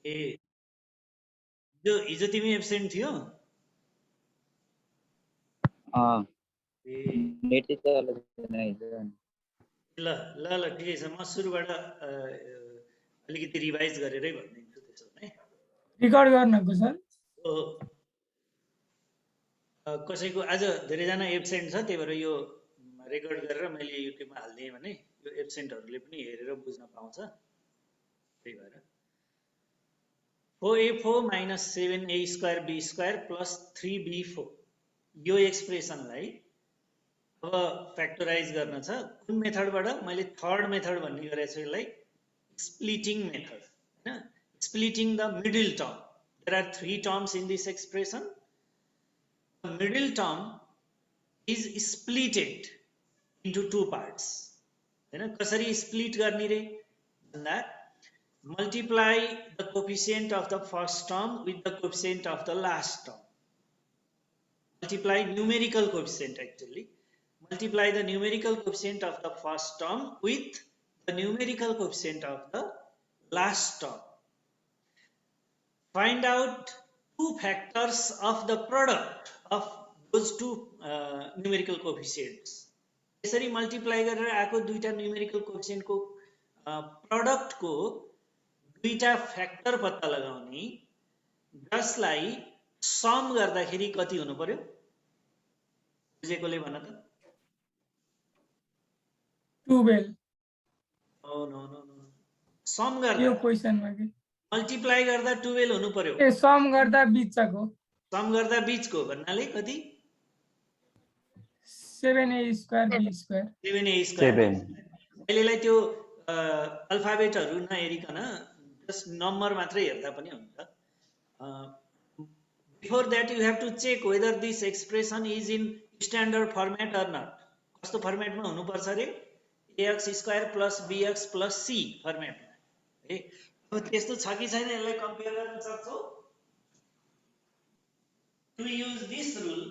ए जो हिजो तिमी एब्सेन्ट थियो ए नेट चाहिँ चलेको छैन हिजो ल ल ल ठिकै छ म सुरुबाट अलिकति रिभाइज गरेरै भनिदिन्छु त्यसो भने रिकर्ड गर्नको सर हो कसैको आज धेरैजना एब्सेन्ट छ त्यही भएर यो रेकर्ड गरेर मैले युट्युबमा हालिदिएँ भने यो एब्सेन्टहरूले पनि हेरेर बुझ्न पाउँछ त्यही भएर 4a4 minus 7a square b square plus 3b4 यो एक्सप्रेसनलाई अब फ्याक्टराइज गर्न छ कुन मेथडबाट मैले थर्ड मेथड भन्ने गरेको छु यसलाई स्प्लिटिङ मेथड हैन splitting the middle term there are 3 terms in this expression the middle term is splitted into two parts हैन कसरी स्प्लिट गर्ने रे भन्दा multiply the coefficient of the first term with the coefficient of the last term multiply numerical coefficient actually multiply the numerical coefficient of the first term with the numerical coefficient of the last term find out two factors of the product of those two numerical coefficients यसरी multiply गरेर आएको दुईटा numerical coefficient को product को दुईटा factor पत्ता लगाउने जसलाई सम गर्दाखेरि कति हुनु पर्यो बुझेकोले भन त 12 no no no no sum गर्दा यो क्वेशनमा के मल्टिप्लाई गर्दा 12 हुनु पर्यो ए सम गर्दा बिचको सम गर्दा बीचको भन्नाले कति 7a square b square 7a square अहिलेलाई त्यो अल्फाबेटहरु नहेरिकन जस्ट नम्बर मात्रै हेर्दा पनि हुन्छ before that you have to check whether this expression is in standard format or not कस्तो फर्मेटमा हुनु पर्छ रे ax square plus bx plus c फर्मेटमा है अब त्यस्तो छ कि छैन यसलाई कम्पेयर गर्न सक्छौ to use this rule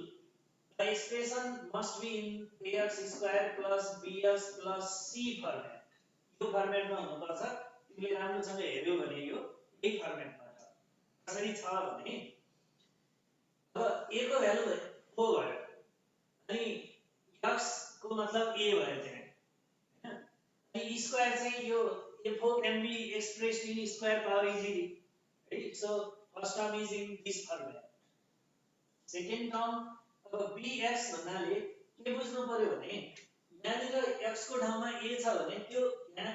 the expression must be in ax square plus bx plus c format यो फर्मेटमा हुनु पर्छ तिमीले राम्रोसँग हेर्यौ भने यो यही फर्मेटमा छ कसरी छ भने अब a को भ्यालु 4 भयो अनि x को मतलब a भयो त्यहाँ हैन अनि स्क्वायर चाहिँ यो a4 can be expressed in square power easily right so first term is in this format second term अब bx भन्नाले के बुझ्नु पर्यो भने यहाँनिर x को ठाउँमा a छ भने त्यो यहाँ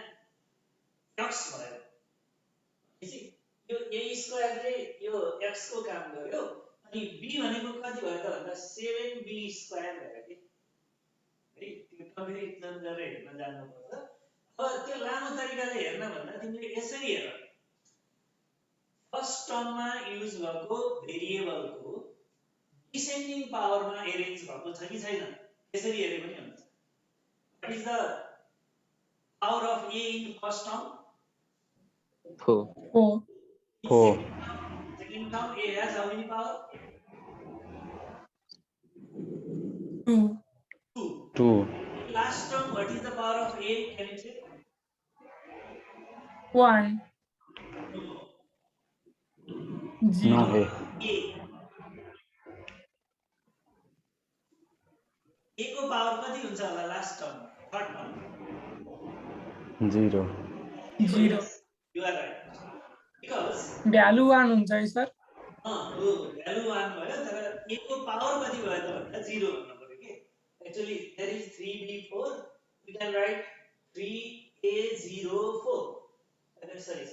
x भयो त्यसै यो a स्क्वायरले यो x को काम गर्यो अनि b भनेको कति भयो त भन्दा 7b स्क्वायर भयो के है त्यो कम्पेरिजन गरेर हेर्न जान्नु पर्छ अब त्यो लामो तरिकाले हेर्न भन्दा तिमीले यसरी हेर फर्स्ट टर्ममा युज भएको भेरिएबलको डिसेन्डिङ पावरमा एरेन्ज भएको छ कि छैन यसरी हेरे पनि हुन्छ what is the power of a in first term 4 second term a has how many power 2 last term what is the power of a can you say 1 0 no a को power कति हुन्छ होला last term third term 0 you are right because value 1 हुन्छ है sir हो value 1 भयो तर a को पावर कति भयो त भन्दा 0 भन्नु पर्यो के actually there is 3b4 we can write 3a04 sorry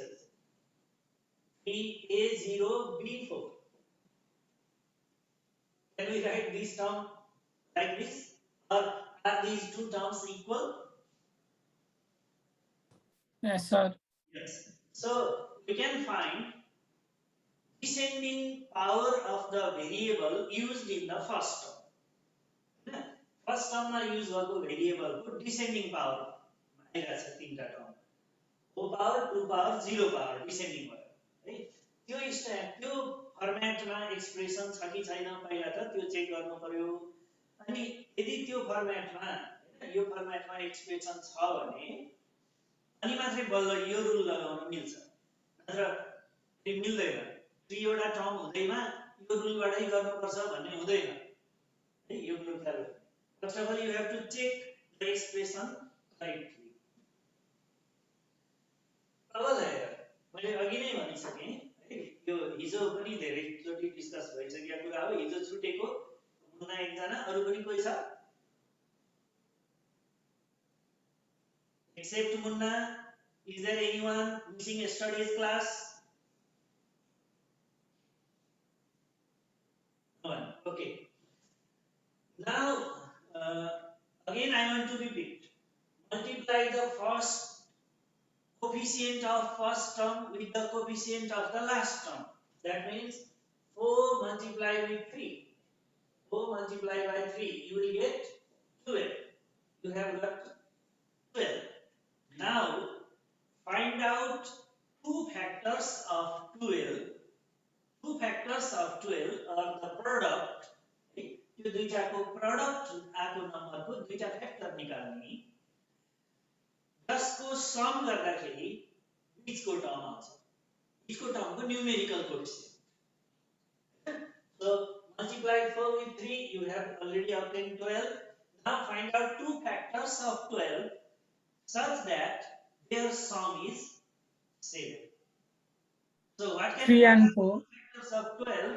3a0b4 can we write this term like this or are these two terms equal yes sir yes so you can find descending power of the variable used in the first term first टर्ममा use भएको भेरिएबलको descending power आइरा छ तीनटा term o power 2 power 0 power descending भयो है त्यो फर्मेटमा expression छ कि छैन पहिला त त्यो चेक गर्नु पर्यो अनि यदि त्यो फर्मेटमा यो फर्मेटमा एक्सप्रेसन छ भने अनि मात्रै बल्ल यो रुल लगाउन मिल्छ नत्र यो मिल्दैन 3 वटा टर्म हुँदैमा यो रुलबाटै गर्नुपर्छ भन्ने हुँदैन है यो कुरो ख्याल गर्नु first of all you have to check the expression correctly अब मैले अघि नै भनिसकेँ है यो हिजो पनि धेरै चोटि डिस्कस भइसकेको कुरा हो हिजो छुटेको मुन्ना एकजना अरु पनि कोही छ except Munna is there anyone missing yesterday's class no one okay now again I want to repeat multiply the first coefficient of first term with the coefficient of the last term that means 4 multiply with 3 4 multiply by 3 you will get 12 you have got 12 now find out two factors of 12 two factors of 12 are the product यो दुईटाको product आको नम्बरको दुईटा factor निकाल्ने जसको some गर्दाखेरि बीचको term आउँछ बीचको टर्मको numerical coefficient so multiply 4 with 3 you have already obtained 12 now find out two factors of 12 such that their sum is 7 so what can 3 and 4 factors of 12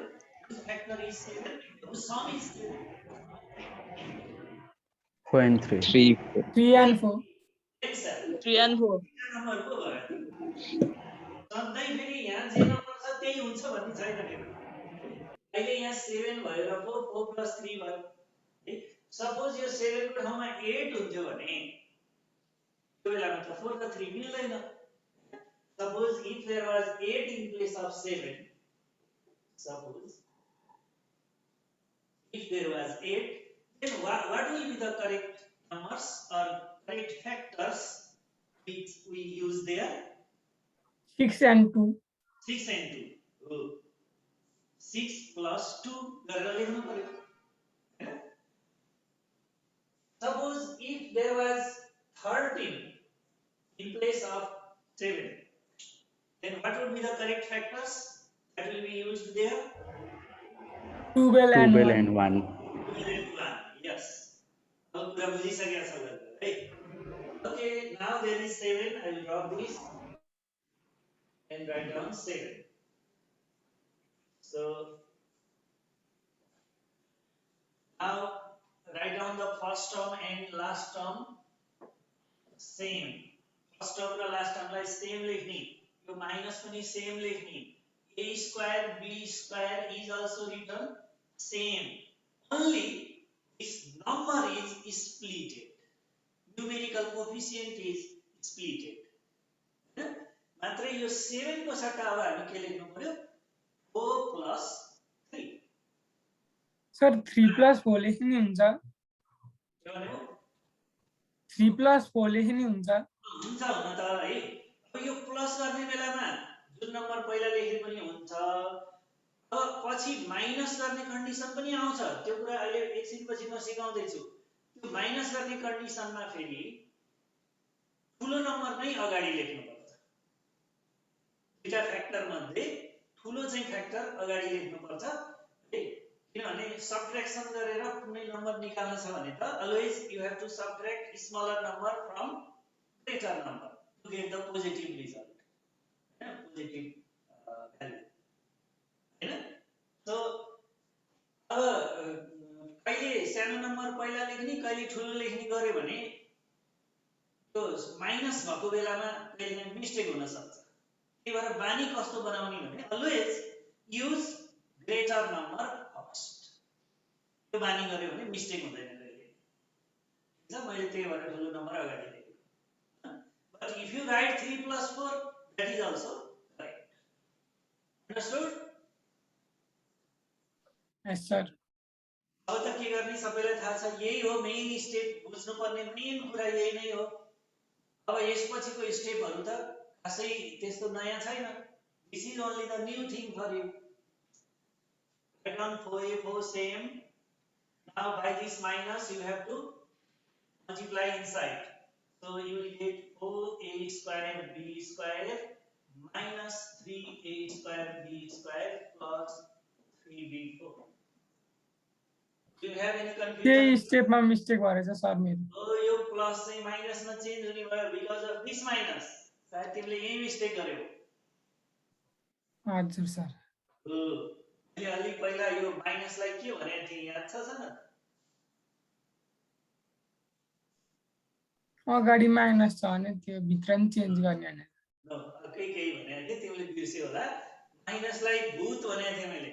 whose factor is 7 whose sum is 7 4 and 3. 3, 3 and 4 exactly 3 and 4. Number को भयो सधैँ फेरि यहाँ जे number छ त्यही हुन्छ भन्ने छैन के अहिले यहाँ 7 भयो र 4 4 + 3 भयो है सपोज यो 7 को ठाउँमा 8 हुन्थ्यो भने त्यो बेलामा त 4 र 3 मिल्दैन suppose if there was 8 in place of 7 suppose if there was 8 then what will be the correct numbers or correct factors which we use there 6 and 2 6 and 2 oh 6 plus 2 गरेर लेख्नु पर्यो suppose if there was 13 in place of 7 then what would be the correct factors that will be used there 12 and 12 1 and 1. 12 and 1 yes अब कुरा बुझिसकेका छ है okay now there is 7 I will drop this and write down 7 so now write down the first term and last term same first term र last term लाई same लेख्ने यो minus पनि same लेख्ने a square b square is also written same only this number is splitted numerical coefficient is splitted मात्रै यो 7 को सट्टा अब हामी के लेख्नु पर्यो 4 plus 3 सर 3 plus 4 लेख्ने हुन्छ के भनेको 3 plus 4 लेख्ने हुन्छ हुन्छ हुन त है अब यो प्लस गर्ने बेलामा जुन नम्बर पहिला लेखे पनि हुन्छ अब पछि माइनस गर्ने कन्डिसन पनि आउँछ त्यो कुरा अहिले एकछिनपछि म सिकाउँदै छु त्यो माइनस गर्ने कन्डिसनमा फेरि ठुलो नम्बर नै अगाडि लेख्नु पर्छ दुईटा फ्याक्टर मध्ये ठुलो चाहिँ फ्याक्टर अगाडि लेख्नु पर्छ है किनभने सबट्र्याक्सन गरेर कुनै नम्बर निकाल्न छ भने त always you have to subtract smaller number from greater number to get the positive result positive value हैन so अब कहिले सानो नम्बर पहिला लेख्ने कहिले ठुलो लेख्ने गर्यो भने त्यो माइनस भएको बेलामा कहिले मिस्टेक हुन सक्छ त्यही भएर बानी कस्तो बनाउने भने always use greater number first त्यो बानी गर्यो भने मिस्टेक हुँदैन कहिले हुन्छ मैले त्यही भएर ठुलो नम्बर अगाडि लेखेँ but if you write 3 plus 4 that is also correct understood yes sir अब त के गर्ने सबैलाई थाहा छ यही हो मेन स्टेप बुझ्नु पर्ने मेन कुरा यही नै हो अब यसपछिको स्टेपहरु त खासै त्यस्तो नयाँ छैन this is only the new thing for you write down 4a4 same now by this minus you have to multiply inside so you will get 4a square b square minus 3a square square b square plus 3b4. Do you have any confusion? त्यही स्टेपमा mistake भएछ sir मेरो. Oh, यो plus चाहिँ माइनसमा change हुने भयो because of this minus. सायद तिमीले यही मिस्टेक गर्यौ. हजुर सर. मैले अलि पहिला यो माइनसलाई के भनेको थिएँ याद छ छैन? अगाडि माइनस छ भने त्यो भित्र नि चेन्ज गर्ने हैन. केही केही भनेको थिएँ तिमीले बिर्स्यौ होला. माइनसलाई भूत भनेको थिएँ मैले.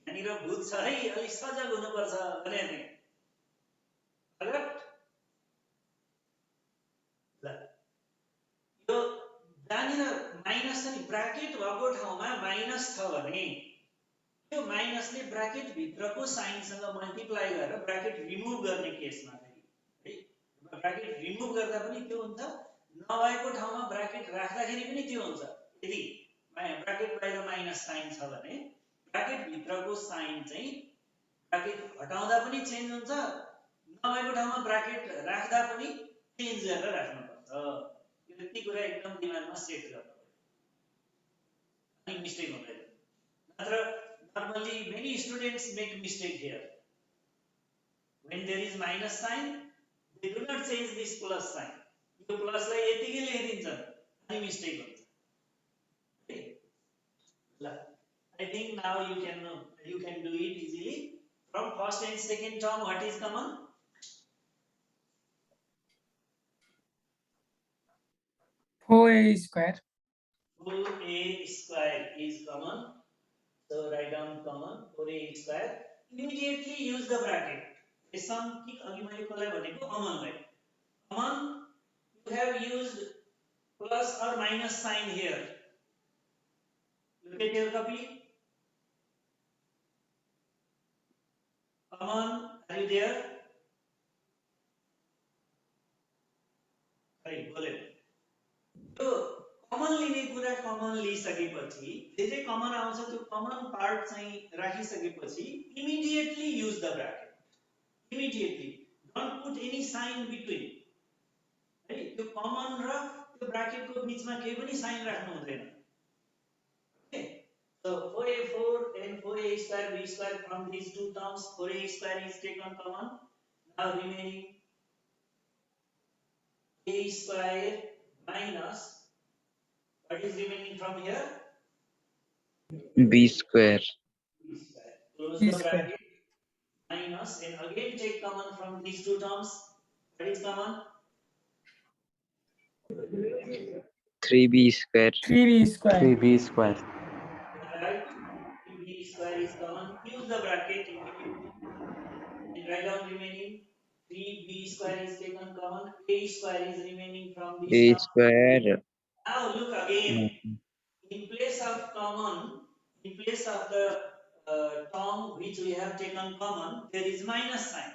यहाँनिर भूत छ है अलि सजग हुनुपर्छ भनेको थिएँ. करेक्ट? ल यो जहाँनिर माइनस छ नि ब्राकेट भएको ठाउँमा माइनस छ भने यो माइनसले ब्राकेट भित्रको साइनसँग मल्टिप्लाई गरेर ब्राकेट रिमुभ गर्ने केसमा फेरि है ब्राकेट रिमुभ गर्दा पनि त्यो हुन्छ नभएको ठाउँमा ब्राकेट राख्दाखेरि पनि त्यो हुन्छ. यदि ब्राकेट बाहिर माइनस साइन छ भने ब्राकेट भित्रको साइन चाहिँ ब्राकेट हटाउँदा पनि चेन्ज हुन्छ नभएको ठाउँमा ब्राकेट राख्दा पनि चेन्ज गरेर राख्नुपर्छ. यो यति कुरा एकदम दिमागमा सेट गर्नुपर्छ अनि मिस्टेक हुँदैन. नत्र normally many students make mistake here. When there is minus sign, they do not change this plus sign. यो प्लस लाई यतिकै लेखिदिन्छन् अनि मिस्टेक हुन्छ. Okay? ल I think now you can do it easily. From first and second term, what is common? 4a square. 4a square is common. So write down common 4a square. Immediately use the bracket. Sum ki agi मैले कसलाई भनेको common लाई. Common you have used plus or minus sign here. Look at your copy. Common, are you there? Sorry, बोले. तो common लिने कुरा common लिइसकेपछि जे जे कमन आउँछ त्यो कमन पार्ट चाहिँ राखिसकेपछि immediately use the bracket. Immediately don't put any sign between. है त्यो कमन र त्यो ब्रैकेटको बीचमा केही पनि साइन राख्नु हुँदैन. Okay so 4a4 and 4a square b square from these two terms 4a square is taken common. Now remaining a square minus what is remaining from here? B square. Close B the square. bracket. Minus and again take common from these two terms. What is common? 3b square. 3b square. 3b square. Right. 3b square is common. Use the bracket immediately. And write down remaining. 3b square is taken common. A square is remaining from A these terms. square. Now look again. In place of common, in place of the term which we have taken common, there is minus sign.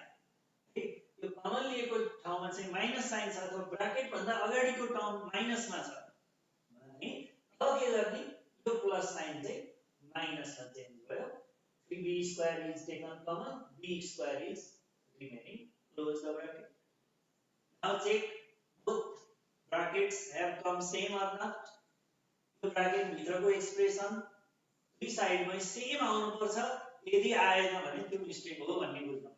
Okay? यो common लिएको ठाउँमा चाहिँ minus sign छ अथवा bracket भन्दा अगाडिको term माइनसमा छ भने अब के गर्ने यो प्लस साइन चाहिँ माइनसमा चेन्ज भयो. 3b square is taken common, b square is remaining. Close the bracket. Now check both brackets have come same or not. यो ब्राकेट भित्रको एक्सप्रेसन दुई साइडमा सेम आउनु पर्छ. यदि आएन भने त्यो मिस्टेक हो भन्ने बुझ्नु पर्छ.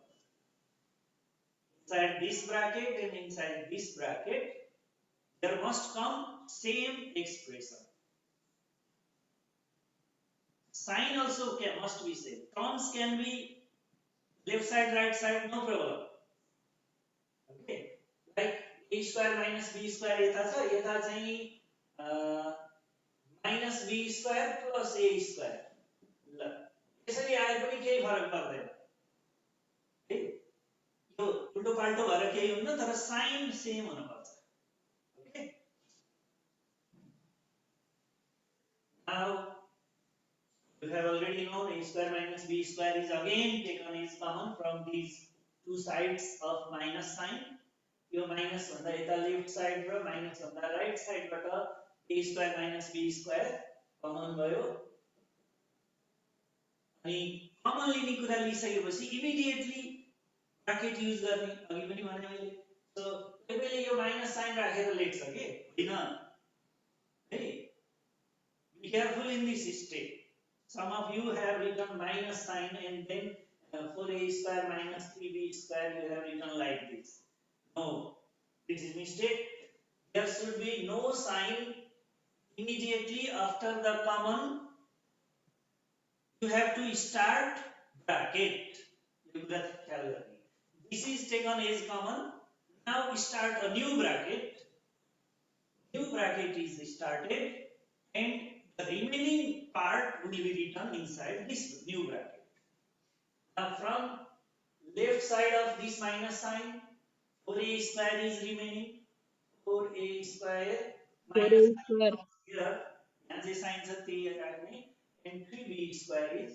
Inside this bracket and inside this bracket there must come same expression. Sign also must be same. Terms can be left side right side no problem. Okay, like a square minus b square यता छ यता चाहिँ minus b square plus a square. ल यसरी आए पनि केही फरक पर्दैन. है यो उल्टो पाल्टो भएर केही हुन्न तर साइन सेम हुन पर्छ. Okay now you have already known a square minus b square is again taken as common from these two sides of minus sign. यो माइनस भन्दा यता लेफ्ट साइड र माइनस भन्दा राइट साइडबाट a square minus b square common भयो. अनि common लिने कुरा लिइसकेपछि इमिडिएटली ब्रैकेट युज गर्ने अघि पनि भने मैले. सो त्यसैले यो माइनस साइन राखेर लेख्छ के हैन है. Be careful in this step. some of you have written minus sign and then 4a square minus 3b square you have written like this. No, this is mistake. There should be no sign immediately after the common. You have to start bracket. This is taken as common. Now we start a new bracket. New bracket is started and the remaining part will be written inside this new bracket. Now from left side of this minus sign, 4a square is remaining. 4a square minus square. here and the sign is 3 and 3b square is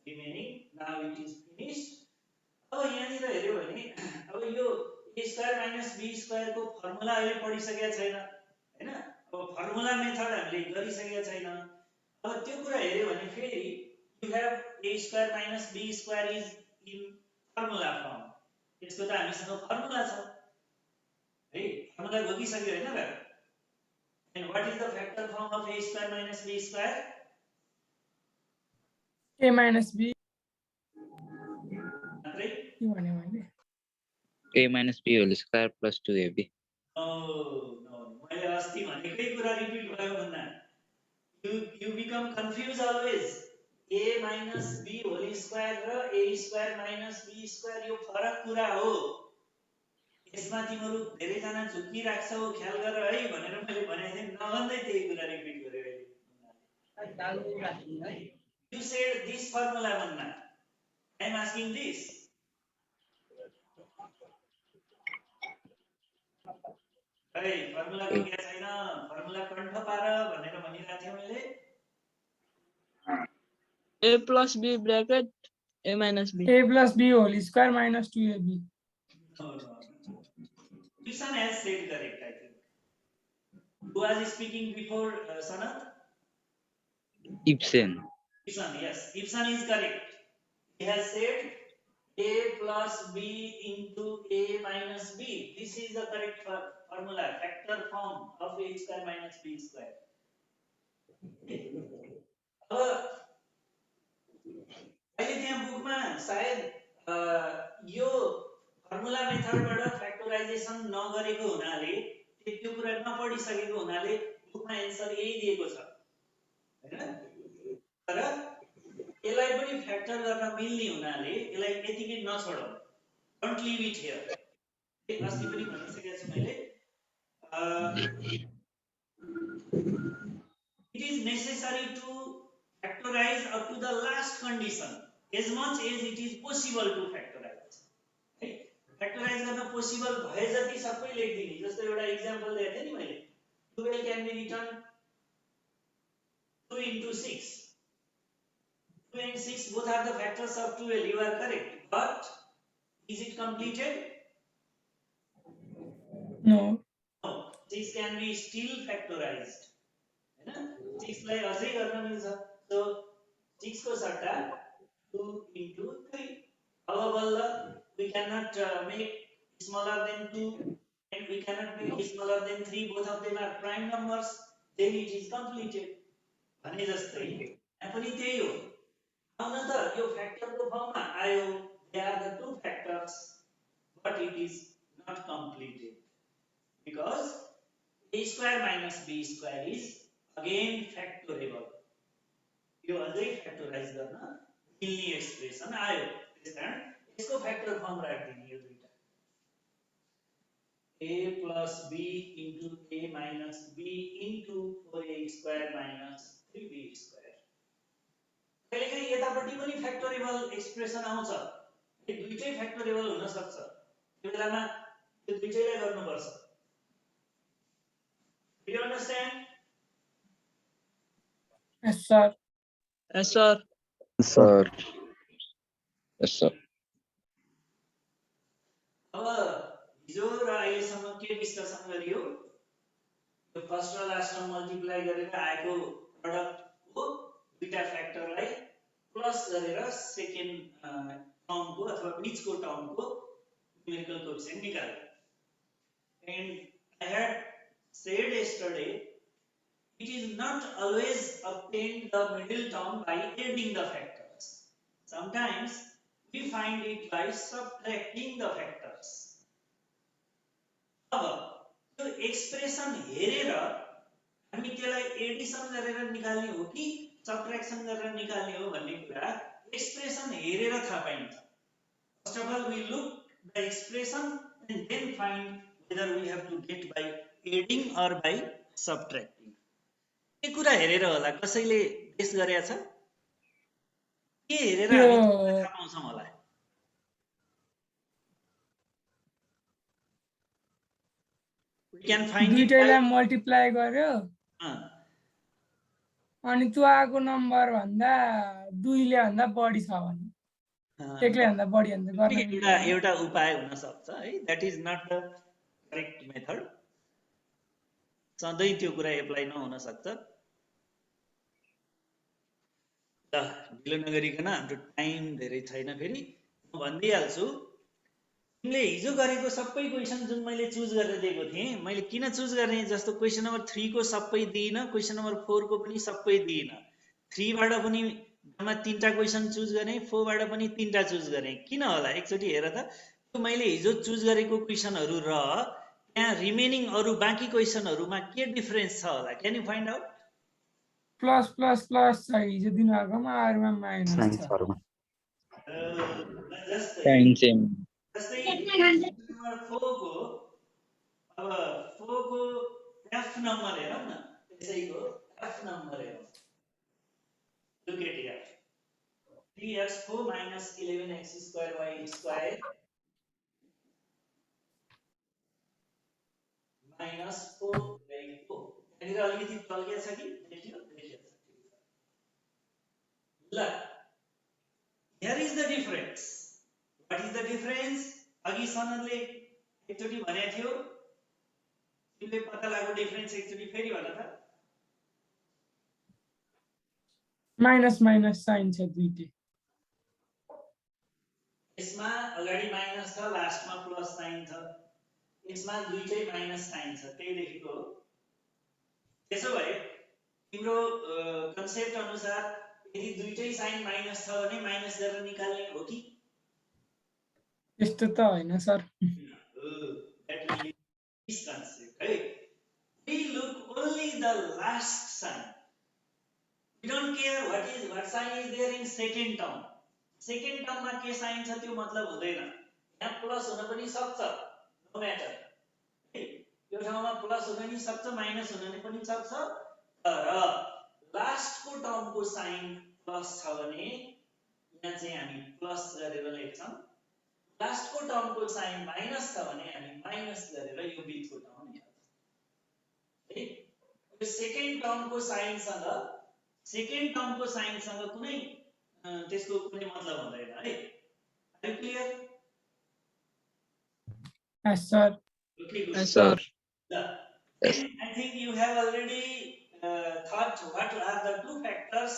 remaining. Now it is finished. अब यहाँनिर हेर्यो भने अब यो a square minus b square को formula अहिले पढिसकेका छैन हैन। अब फर्मुला मेथड हामीले गरिसकेका छैन। अब त्यो कुरा हेर्यो भने फेरि you have a square minus b square is in formula form. यसको त हामीसँग फर्मुला छ है, फर्मुला घोकिसक्यो हैन र। And what is the factor form of a square minus b square? a minus b मात्रै के भन्यो मैले a minus b whole square plus 2ab. No, मैले अस्ति भनेकै कुरा रिपिट भयो भन्ना। You become confused always. a minus b whole square र a square minus b square यो फरक कुरा हो। यसमा तिम्रो धेरै जना झुक्की राख्छौ ख्याल गर है भनेर मैले भने थिएँ, नभन्दै त्यही कुरा रिपिट गर्यो अहिले। You said this formula भन्ना। I am asking this. है फर्मुला को क्या छैन, फर्मुला कण्ठ पार भनेर भनिरहेको थिएँ मैले। A plus b bracket a minus b. a plus b whole square minus 2ab. No. Kishan has said correct, I think. Who was speaking before Sanat? Ibsen. Kishan, yes. Ibsen is correct. He has said a plus b into a minus b. This is the correct formula, factor form of a square minus b square. अहिले त्यहाँ बुकमा सायद यो formula मेथडबाट factorisation नगरेको हुनाले त्यो कुरा नपढिसकेको हुनाले बुकमा एन्सर यही दिएको छ हैन। तर यसलाई पनि फ्याक्टर गर्न मिल्ने हुनाले यसलाई यतिकै नछोडौ, डोन्ट लीव इट हियर। अस्ति पनि भनिसकेको छु मैले, it is necessary to factorize up to the last condition as much as it is possible to factorize. Factorize गर्न possible भए जति सबै लेख्दिने। जस्तो एउटा एक्जाम्पल दिएको थिएँ नि मैले, 12 can be written 2 into 6. 2 and 6 both are the factors of 12. You are correct, but is it completed? No. No. 6 can be still factorized. हैन, 6 लाई अझै गर्न मिल्छ। So 6 को सट्टा 2 into 3. अब बल्ल we cannot make smaller than 2 and we cannot make smaller than 3. Both of them are prime numbers. Then it is completed. भने जस्तै यहाँ पनि त्यही हो। आउन त यो फ्याक्टरको फर्ममा आयो, they are the two factors, but it is not completed because a square minus b square is again factorable. यो अझै फ्याक्टराइज गर्न मिल्ने एक्सप्रेसन आयो, त्यसकारण यसको फ्याक्टर फर्म राख्दिने यो दुईटा, a plus b into a minus b into 4a square minus 3b square. कहिलेकाहीँ यतापट्टि पनि फ्याक्टोरेबल एक्सप्रेसन आउँछ, यो दुईटै फ्याक्टोरेबल हुन सक्छ। त्यो बेलामा यो दुईटैलाई गर्नुपर्छ। Do you understand? Yes sir. Yes sir. Sir. Yes, sir. अब हिजो र अहिलेसम्म के डिस्कसन गरियो, यो फर्स्ट र लास्ट टर्म मल्टिप्लाई गरेर आएको प्रोडक्ट हो दुईटा फ्याक्टरलाई प्लस गरेर सेकेन्ड टर्मको अथवा बीचको टर्मको न्यूमेरिकल कोएफिसिएन्ट निकाल्यो। And I had said yesterday it is not always obtained the middle term by adding the factors. Sometimes we find it by subtracting the factors. अब त्यो एक्सप्रेसन हेरेर हामी त्यसलाई एडिसन गरेर निकाल्ने हो कि सबट्र्याक्सन गरेर निकाल्ने हो भन्ने कुरा एक्सप्रेसन हेरेर थाहा पाइन्छ. First of all, we look the expression and then find whether we have to get by adding or by subtracting. के कुरा हेरेर होला कसैले गेस गरेछ के हेरेर हामी थाहा पाउँछौं होला we can find it दुईटैलाई मल्टिप्लाई गर्यो अनि त्यो आएको नम्बर भन्दा दुईले भन्दा बढी छ भने एकले भन्दा बढी भन्दा गर्न एउटा उपाय हुन सक्छ है. That is not the correct method. सधैं त्यो कुरा एप्लाई नहुन सक्छ. ल ढिलो नगरिकन हाम्रो टाइम धेरै छैन. फेरि म भन्दिहाल्छु तिमीले हिजो गरेको सबै क्वेशन जुन मैले चुज गरेर दिएको थिएँ मैले किन चुज गर्ने जस्तो क्वेशन नम्बर 3 को सबै दिइन क्वेशन नम्बर 4 को पनि सबै दिइन 3 बाट पनि जम्मा 3टा क्वेशन चुज गर्ने 4 बाट पनि 3टा चुज गर्ने किन होला एकचोटी हेर त त्यो मैले हिजो चुज गरेको क्वेशनहरु र त्यहाँ रिमेनिङ अरु बाँकी क्वेशनहरुमा के डिफरेन्स छ होला can you find out plus plus plus छ हिजो दिनुभएकोमा अरुमा माइनस छ साइन सेम जस्तै नम्बर 4 को अब 4 को एफ नम्बर हेरौं न त्यसैको एफ नम्बर हेरौं look at here 3x4 11x2y² minus 4/4 यहाँनिर अलिकति टल्किया छ कि देखियो ल here is the difference. What is the difference? अघि सनदले एकचोटी भनेको थियो तिमीले पत्ता लागेको डिफरेन्स एकचोटी फेरि भन त माइनस माइनस साइन छ दुईटै यसमा अगाडि माइनस छ लास्टमा प्लस साइन छ यसमा दुईटै माइनस साइन छ त्यही लेखेको हो त्यसो भए तिम्रो कन्सेप्ट अनुसार यदि दुईटै साइन माइनस छ भने माइनस गरेर निकाल्ने हो कि यस्तो त हैन sir that will be this concept right we look only the last sign we don't care what sign is there in second term मा के साइन छ त्यो मतलब हुँदैन यहाँ प्लस हुन पनि सक्छ नो म्याटर यो ठाउँमा प्लस हुन पनि सक्छ माइनस हुन पनि सक्छ तर लास्ट को टर्म को साइन प्लस छ भने यहाँ चाहिँ हामी प्लस गरेर लेख्छौं लास्ट को टर्म को साइन माइनस छ भने हामी माइनस गरेर यो बीचको टर्म लेख्छौं है यो सेकेन्ड टर्म को साइन सँग कुनै त्यसको कुनै मतलब हुँदैन है are you clear yes sir Yes, sir. I think you have already thought what are the two factors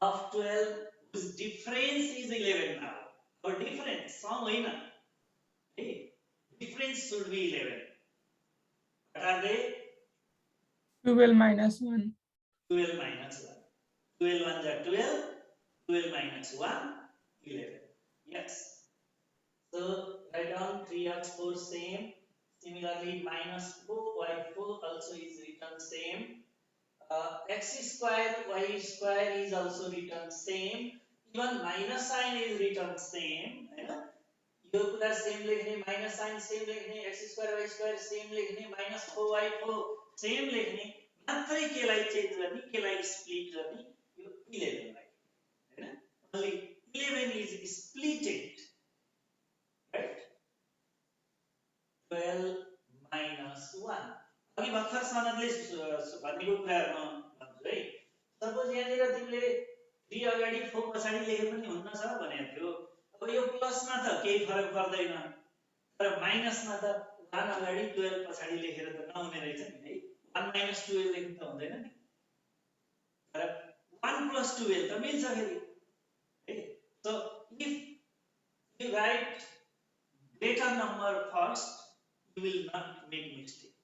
of 12 whose difference is 11 now. Or difference, sum hoina. Hey, difference should be 11. What are they? 12 minus 1. 12 minus 1. 12 1 are 12. 12 minus 1, 11. Yes. So write down 3x4 same. Similarly, minus 4y4 also is written same. X square y square is also written same. Even minus sign is written same. है ना? यो कुरा same लेख्ने minus sign same लेख्ने x square y square same लेख्ने minus 4y4 same लेख्ने मात्रै केलाई change गर्ने केलाई स्प्लिट गर्ने यो 11 लाई हैन only 11 is splitted right 12 minus 1 अघि भर्खर सनदले भनेको कुरा म भन्छु है सपोज यहाँनिर तिमीले 3 अगाडि 4 पछाडी लेखे पनि हुन्न छ भनेको थियो अब यो प्लसमा त केही फरक पर्दैन तर माइनसमा त 1 अगाडि 12 पछाडी लेखेर त नहुने रहेछ नि है 1 minus 12 लेख्नु त हुँदैन नि तर 1 plus 12 त मिल्छ फेरि है so if you write greater number first you will not make mistake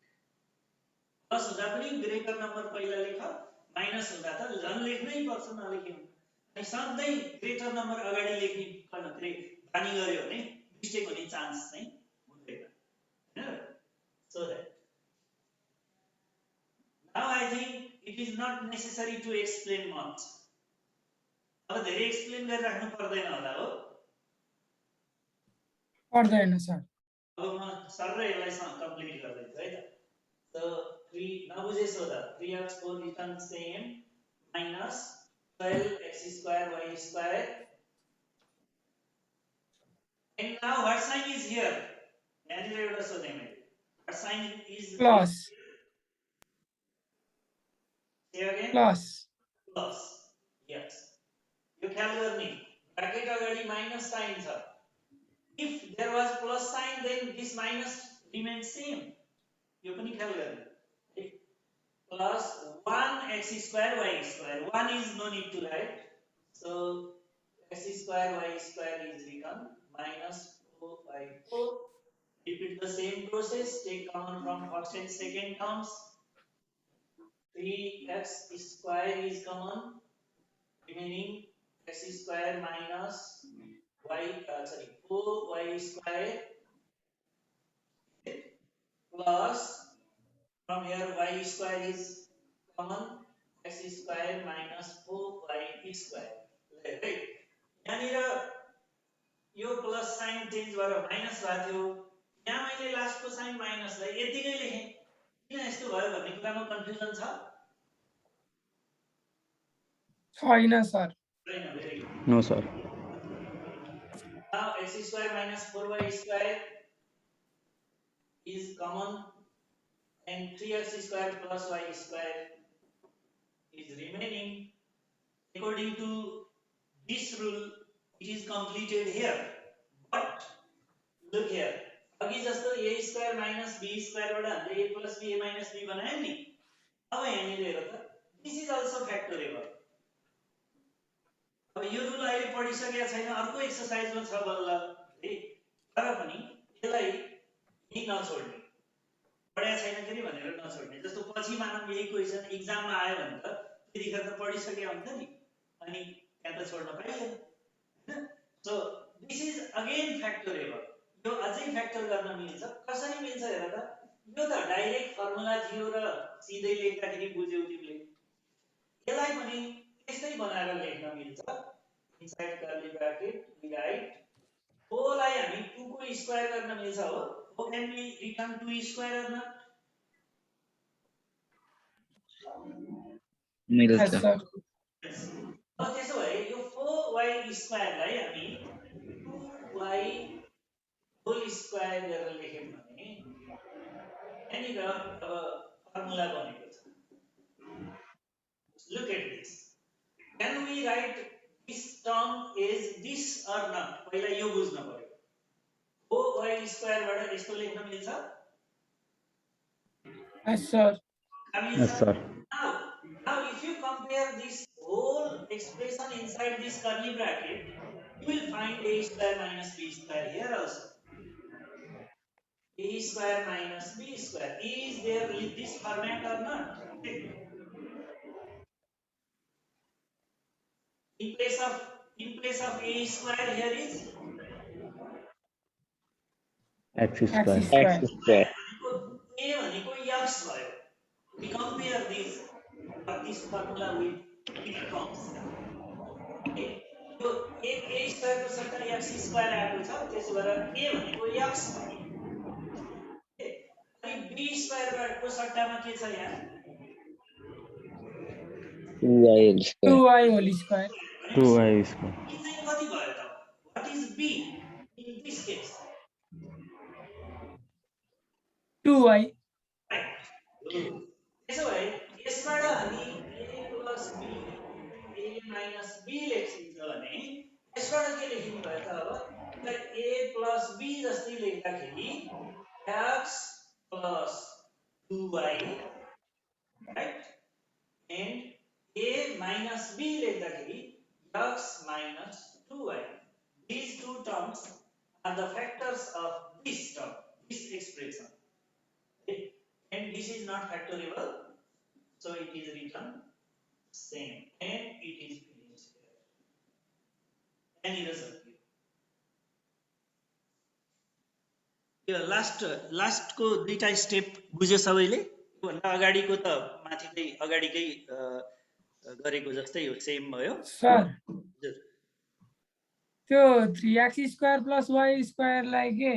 plus हुँदा पनि ग्रेटर नम्बर पहिला लेख, माइनस हुँदा त झन् लेख्नै पर्छ नलेख्नु। अनि सधैँ ग्रेटर नम्बर अगाडि लेख्ने बानी गर्यो भने मिस्टेक हुने चान्स चाहिँ हुँदैन हैन। So that now I think it is not necessary to explain much. अब धेरै एक्सप्लेन गरिराख्नु पर्दैन होला हो। पर्दैन सर। अब म सर यसलाई कम्प्लिट गर्दैछु है त। So 3 नबुझेस् हो त 3x4 return same minus 12x square y square. And now what sign is here? यहाँनिर एउटा सोधेँ मैले। What sign is plus say again? Plus Plus. Yes. यो ख्याल गर्ने ब्रैकेट अगाडि माइनस साइन छ। If there was plus sign, then this minus remains same. यो पनि ख्याल गर्ने। Plus 1x square y square. 1 is no need to write. So x square y square is written minus 4/4. Repeat the same process. Take common from first and second terms. 3x square is common. Remaining x square minus 4y square plus from here y square is common, x square minus 4y square. Right? यहाँनिर यो plus sign change भएर minus भएको थियो। यहाँ मैले लास्टको sign माइनसलाई यतिकै लेखेँ। किन यस्तो भयो भन्ने कुरामा कन्फ्युजन छ? छैन सर। छैन, very good. No, sir. Now x square minus 4y square is common and 3x square plus y square is remaining. According to this rule, it is completed here. But look here. अघि जस्तो a square minus b square बाट हामीले a plus b a minus b बनायौं नि। अब यहाँनिर हेर त, this is also factorable. अब यो रुल अहिले पढिसकेका छैन, अर्को एक्सरसाइजमा छ बल्ल है। तर पनि यसलाई यही नछोड्ने, पढ्या छैन फेरि भनेर नछोड्ने। जस्तो पछि मानौं यही क्वेशन एक्जाममा आयो भने त त्यतिखेर त पढिसके हुन्छ नि, अनि त्यहाँ त छोड्न पाइएन हैन। So this is again factorable. यो अझै फ्याक्टर गर्न मिल्छ। कसरी मिल्छ हेर त, यो त डाइरेक्ट फर्मुला थियो र सिधै लेख्दाखेरि बुझ्यौ तिमीले। यसलाई पनि त्यस्तै बनाएर लेख्न मिल्छ। Inside curly bracket we write o लाई हामी 2 को स्क्वायर गर्न मिल्छ हो। o can be written 2 square or not? मिल्छ। यस सर। अब त्यसो भए यो 4y स्क्वायर लाई हामी 2y होल स्क्वायर गरेर लेख्यौं भने यहाँनिर अब फर्मुला बनेको छ। Look at this. Can we write this term as this or not? पहिला यो बुझ्न पर्यो। 4y स्क्वायर बाट यस्तो लेख्न मिल्छ? यस sir. Yes, sir. Now if you compare this whole expression inside this curly bracket, you will find a square minus b square here also. A square minus b square is there with this format or not? In place of a square here is X square. X square. a भनेको x भयो। We compare this formula with it comes. यो a square को सट्टा x square आएको छ, त्यसो भएर a भनेको x भयो। अनि b square को सट्टामा के छ यहाँ? 2y whole square. 2y whole square. 2y square. b चाहिँ कति भयो त? What is b in this case? 2y। त्यसो भए यसबाट हामी a plus b a minus b लेखिन्छ भने यसबाट के लेखिनु भयो त? अब a plus b जस्तै लेख्दाखेरि x plus 2y, right? And a minus b लेख्दाखेरि x minus 2y. These two terms are the factors of this term, this expression. and this is not factorable, so it is written same and it is finished here. यहाँनिर छ यो last को दुईटा step बुझ्यो सबैले? भन्दा अगाडिको त माथिकै अगाडिकै गरेको जस्तै हो, सेम भयो। सर हजुर त्यो 3x² + y² लाई के